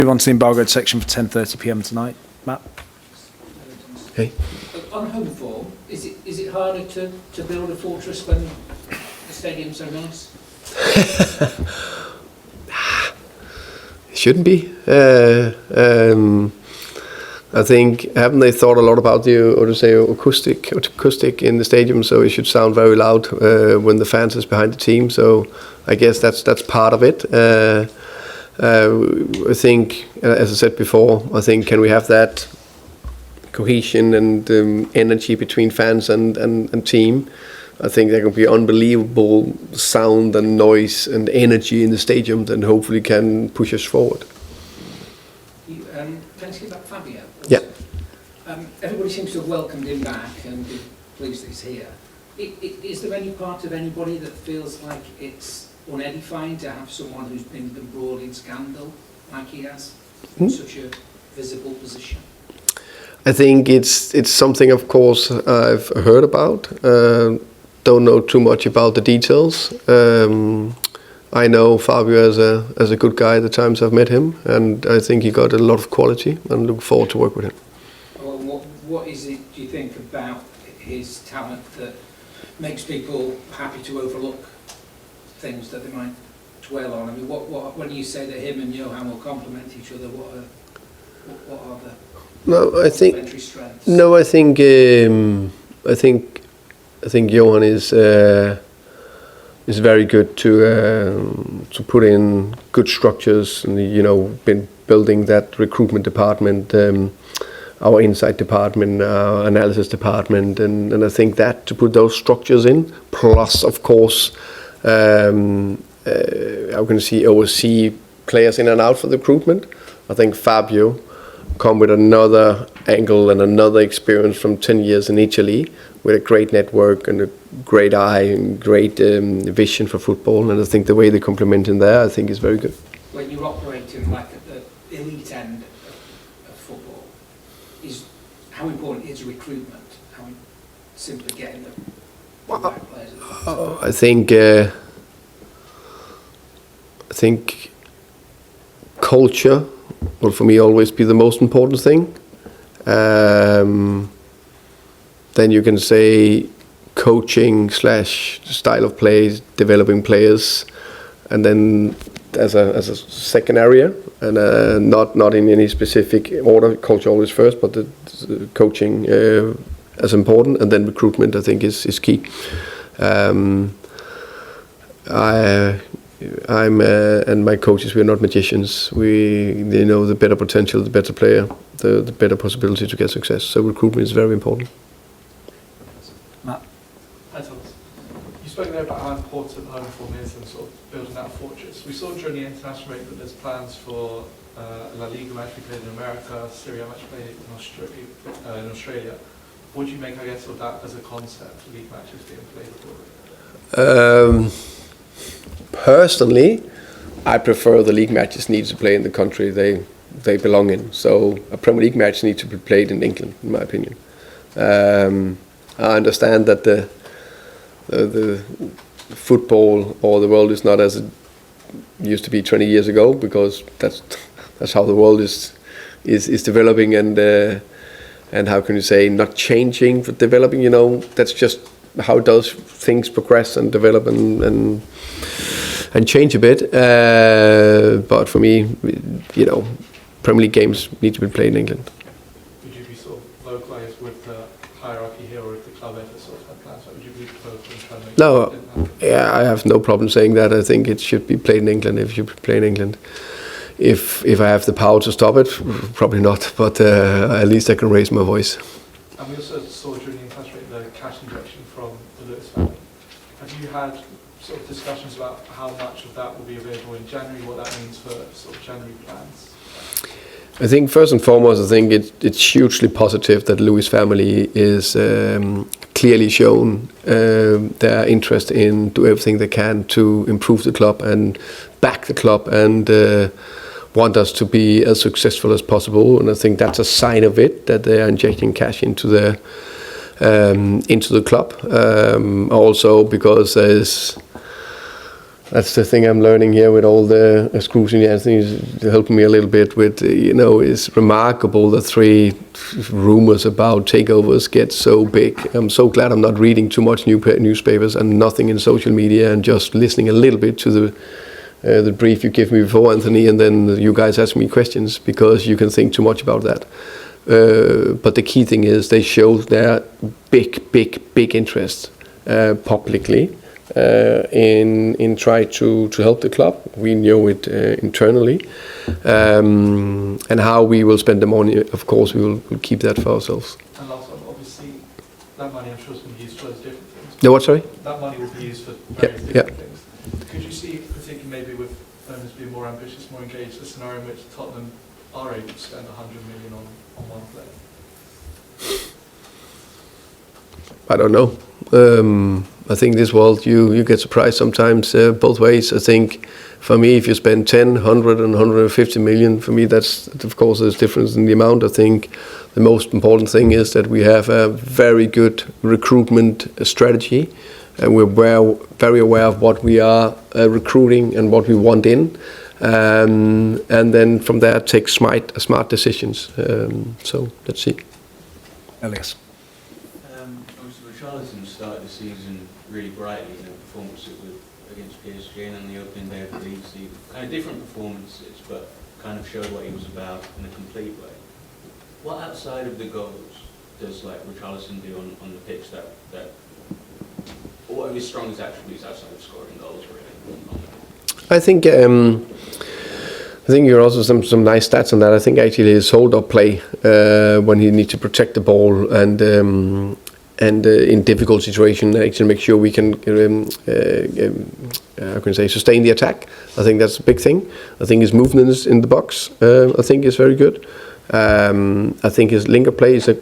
Move on to the Embargoed section for 10:30 p.m. tonight. Matt? Hey. On home form, is it harder to build a fortress when the stadium's so nice? It shouldn't be. I think, haven't they thought a lot about the, or to say, acoustic in the stadium? So it should sound very loud when the fans is behind the team. So I guess that's part of it. I think, as I said before, I think can we have that cohesion and energy between fans and team? I think there can be unbelievable sound and noise and energy in the stadium that hopefully can push us forward. Can I say about Fabio? Yeah. Everybody seems to have welcomed him back and be pleased that he's here. Is there any part of anybody that feels like it's unedifying to have someone who's been embroiled in scandal like he has in such a visible position? I think it's something, of course, I've heard about. Don't know too much about the details. I know Fabio as a good guy the times I've met him, and I think he got a lot of quality, and look forward to work with him. Well, what is it, do you think, about his talent that makes people happy to overlook things that they might dwell on? I mean, what when you say that him and Johan will complement each other, what are the complementary strengths? No, I think Johan is very good to put in good structures, and been building that recruitment department, our insight department, our analysis department, and I think that to put those structures in, plus of course, how can you oversee players in and out for the recruitment. I think Fabio come with another angle and another experience from 10 years in Italy, with a great network and a great eye and great vision for football, and I think the way they complement in there, I think is very good. When you're operating like at the elite end of football, how important is recruitment? How simply getting the right players? I think culture will for me always be the most important thing. Then you can say coaching / style of play, developing players, and then as a second area, and not in any specific order. Culture always first, but the coaching as important, and then recruitment I think is key. And my coaches, we're not magicians. They know the better potential, the better player, the better possibility to get success. So recruitment is very important. Matt? Hi Thomas. You spoke there about how important home form is and sort of building that fortress. We saw during the international break that there's plans for La Liga match we played in America, Serie A match played in Australia. What do you make, I guess, of that as a concept, league matches being played abroad? Personally, I prefer the league matches need to play in the country they belong in. So a Premier League match needs to be played in England, in my opinion. I understand that the football or the world is not as it used to be 20 years ago, because that's how the world is developing, and how can you say not changing but developing? That's just how does things progress and develop and change a bit. But for me, Premier League games need to be played in England. Would you be sort of localised with the hierarchy here, or if the club ever sort of had plans, would you be proposed and try to make No, yeah, I have no problem saying that. I think it should be played in England if you play in England. If I have the power to stop it, probably not, but at least I can raise my voice. And we also saw during the international break the cash injection from the Lewis family. Have you had sort of discussions about how much of that will be available in January, what that means for sort of January plans? I think first and foremost, I think it's hugely positive that Lewis family is clearly shown their interest in do everything they can to improve the club and back the club and want us to be as successful as possible. And I think that's a sign of it, that they are injecting cash into the club. Also because That's the thing I'm learning here with all the scrutiny. Anthony's helping me a little bit with, it's remarkable the 3 rumors about takeovers get so big. I'm so glad I'm not reading too much newspapers and nothing in social media and just listening a little bit to the brief you give me before, Anthony, and then you guys ask me questions, because you can think too much about that. But the key thing is they show their big interest publicly in try to help the club. We know it internally, and how we will spend the money. Of course, we will keep that for ourselves. And last one, obviously, that money I'm sure is going to be used for different things. No, what? Sorry. That money will be used for various different things. Could you see, particularly maybe with owners being more ambitious, more engaged, a scenario in which Tottenham are able to spend 100 million on one player? I don't know. I think this world you get surprised sometimes both ways. I think for me, if you spend 10, 100 and 150 million, for me that's, of course, there's difference in the amount. I think the most important thing is that we have a very good recruitment strategy, and we're very aware of what we are recruiting and what we want in, and then from there take smart decisions. So let's see. Elias. Obviously, Richarlison started the season really brightly in a performance against PSG and on the opening day of the league season. Kind of different performances, but kind of showed what he was about in a complete way. What outside of the goals does Richarlison do on the pitch that what are his strongest attributes outside of scoring goals, really? I think you're also some nice stats on that. I think actually his hold-up play when he needs to protect the ball and in difficult situations actually make sure we can sustain the attack. I think that's a big thing. I think his movements in the box I think is very good. I think his linker play is at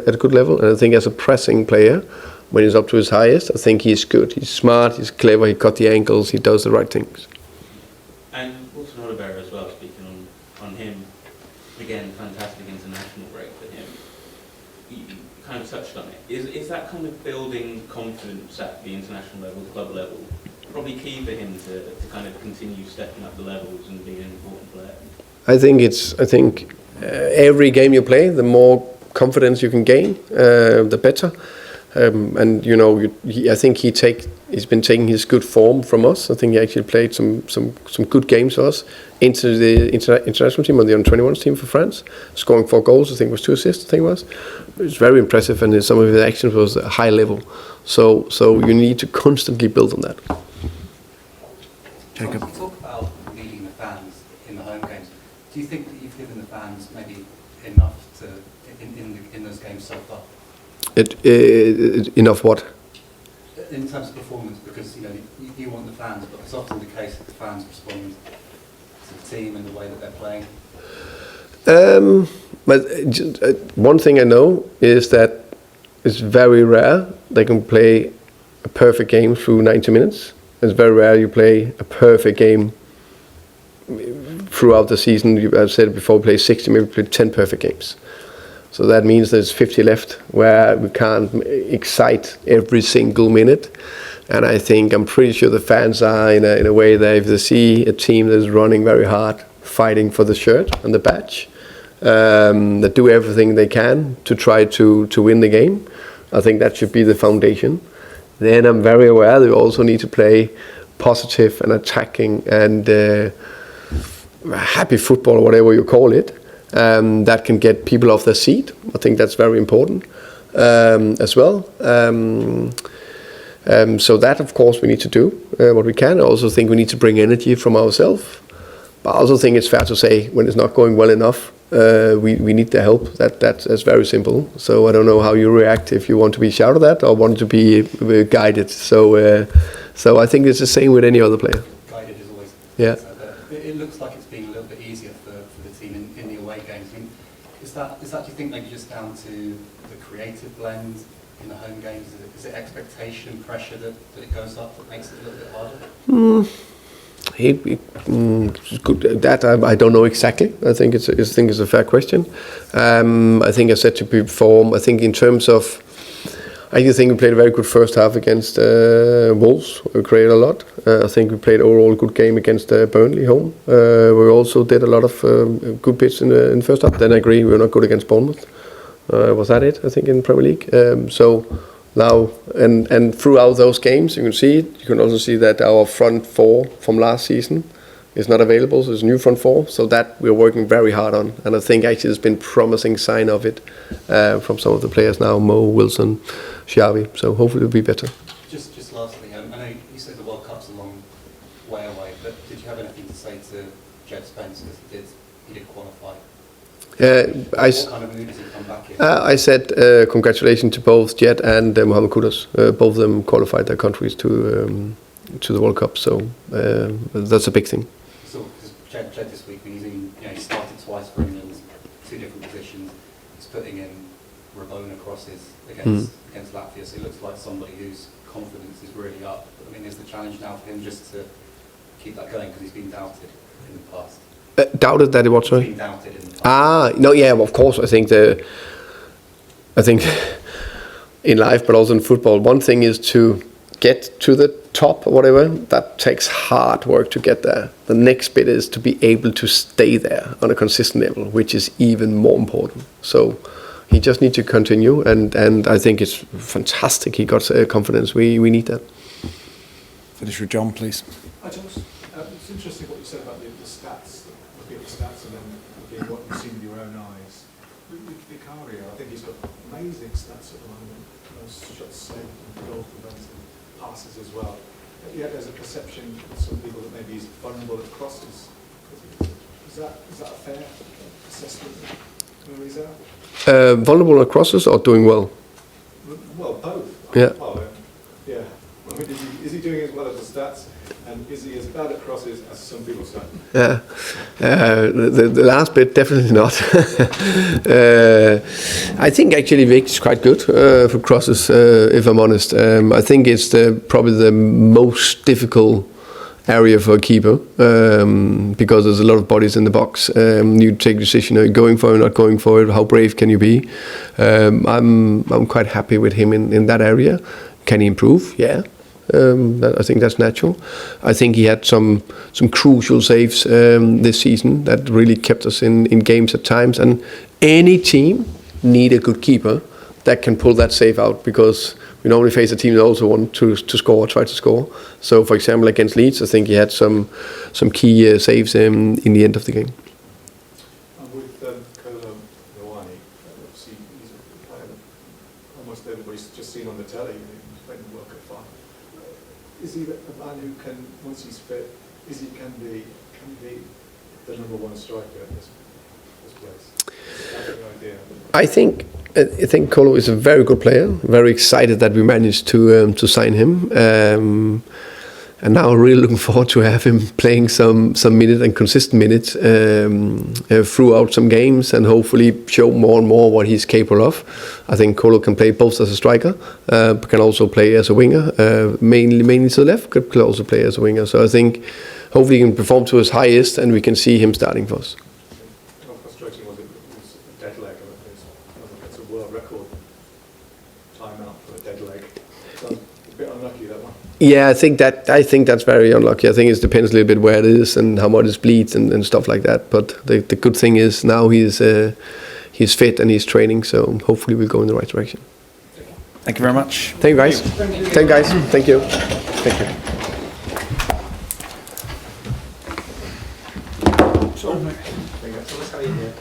a good level, and I think as a pressing player, when he's up to his highest, I think he's good. He's smart, he's clever, he cut the ankles, he does the right things. And also Oliveira as well, speaking on him, again, fantastic international break for him. You kind of touched on it. Is that kind of building confidence at the international level, club level, probably key for him to kind of continue stepping up the levels and being an important player? I think every game you play, the more confidence you can gain, the better. And I think he's been taking his good form from us. I think he actually played some good games for us into the international team, on the under-21s team for France, scoring 4 goals. I think it was 2 assists. I think it was. It was very impressive, and some of his actions was at a high level. So you need to constantly build on that. Jacob. You talk about leading the fans in the home games. Do you think that you've given the fans maybe enough in those games so far? Enough what? In terms of performance, because you want the fans, but it's often the case that the fans respond to the team and the way that they're playing. But one thing I know is that it's very rare they can play a perfect game through 90 minutes. It's very rare you play a perfect game throughout the season. I've said it before, play 60, maybe play 10 perfect games. So that means there's 50 left where we can't excite every single minute. And I'm pretty sure the fans are in a way that if they see a team that is running very hard, fighting for the shirt and the badge, that do everything they can to try to win the game, I think that should be the foundation. Then I'm very aware that we also need to play positive and attacking and happy football, or whatever you call it. That can get people off their seat. I think that's very important as well. So that, of course, we need to do what we can. I also think we need to bring energy from ourselves. But I also think it's fair to say when it's not going well enough, we need the help. That's very simple. So I don't know how you react, if you want to be shouted at or want to be guided. So I think it's the same with any other player. Guided is always. Yeah. It looks like it's been a little bit easier for the team in the away games. I mean, is that do you think maybe just down to the creative blend in the home games? Is it expectation, pressure that it goes up that makes it a little bit harder? That I don't know exactly. I think it's a fair question. I think I said to you before. I think in terms of, I think we played a very good first half against Wolves. We created a lot. I think we played overall good game against Burnley home. We also did a lot of good bits in the first half. Then I agree we were not good against Bournemouth. Was that it? I think in Premier League. So now and throughout those games, you can see it. You can also see that our front four from last season is not available. So it's a new front four. So that we're working very hard on. And I think actually there's been promising sign of it from some of the players now, Mo, Wilson, Xavi. So hopefully it'll be better. Just lastly, I know you said the World Cup's a long way away, but did you have anything to say to Jed Spence because he did qualify? What kind of mood does he come back in? I said congratulations to both Jed and Mohamed Kudus. Both of them qualified their countries to the World Cup, so that's a big thing. So, because Jed this week, he started twice for England, 2 different positions. He's putting in Rabona crosses against Latvia, so he looks like somebody whose confidence is really up. But, I mean, is the challenge now for him just to keep that going because he's been doubted in the past? Doubted that it was, sorry? He's been doubted in the past. No, yeah, well, of course. I think in life, but also in football, one thing is to get to the top or whatever. That takes hard work to get there. The next bit is to be able to stay there on a consistent level, which is even more important. So he just needs to continue, and I think it's fantastic. He got confidence. We need that. Finish with John, please. It's interesting what you said about the stats, looking at the stats and then looking at what you've seen with your own eyes. With Vicario, I think he's got amazing stats at the moment. Shots saved, goals prevented, passes as well. But yet there's a perception with some people that maybe he's vulnerable at crosses. Is that a fair assessment where he's at? Vulnerable at crosses or doing well? Well, both. Yeah. Yeah. I mean, is he doing as well as the stats? And is he as bad at crosses as some people say? Yeah, the last bit definitely not. I think actually Vic is quite good for crosses, if I'm honest. I think it's probably the most difficult area for a keeper because there's a lot of bodies in the box. You take a decision: are you going for it, not going for it? How brave can you be? I'm quite happy with him in that area. Can he improve? Yeah. I think that's natural. I think he had some crucial saves this season that really kept us in games at times. And any team need a good keeper that can pull that save out, because we normally face a team that also want to score, try to score. So, for example, against Leeds, I think he had some key saves in the end of the game. And with Kolo Muani, obviously he's a player that almost everybody's just seen on the telly. He's playing the World Cup final. Is he a man who can, once he's fit, can be the number one striker at this place? That's the idea. I think Kolo is a very good player. Very excited that we managed to sign him, and now really looking forward to have him playing some minutes and consistent minutes throughout some games, and hopefully show more and more what he's capable of. I think Kolo can play both as a striker, but can also play as a winger, mainly to the left. Could also play as a winger. So I think hopefully he can perform to his highest, and we can see him starting for us. How frustrating was it? It was a dead leg. It's a world record timeout for a dead leg. So a bit unlucky, that one. Yeah, I think that's very unlucky. I think it depends a little bit where it is and how much it bleeds and stuff like that. But the good thing is now he's fit and he's training, so hopefully we'll go in the right direction. Thank you very much. Thank you, guys. Thank you, guys. Thank you. Thank you. So let's have you here.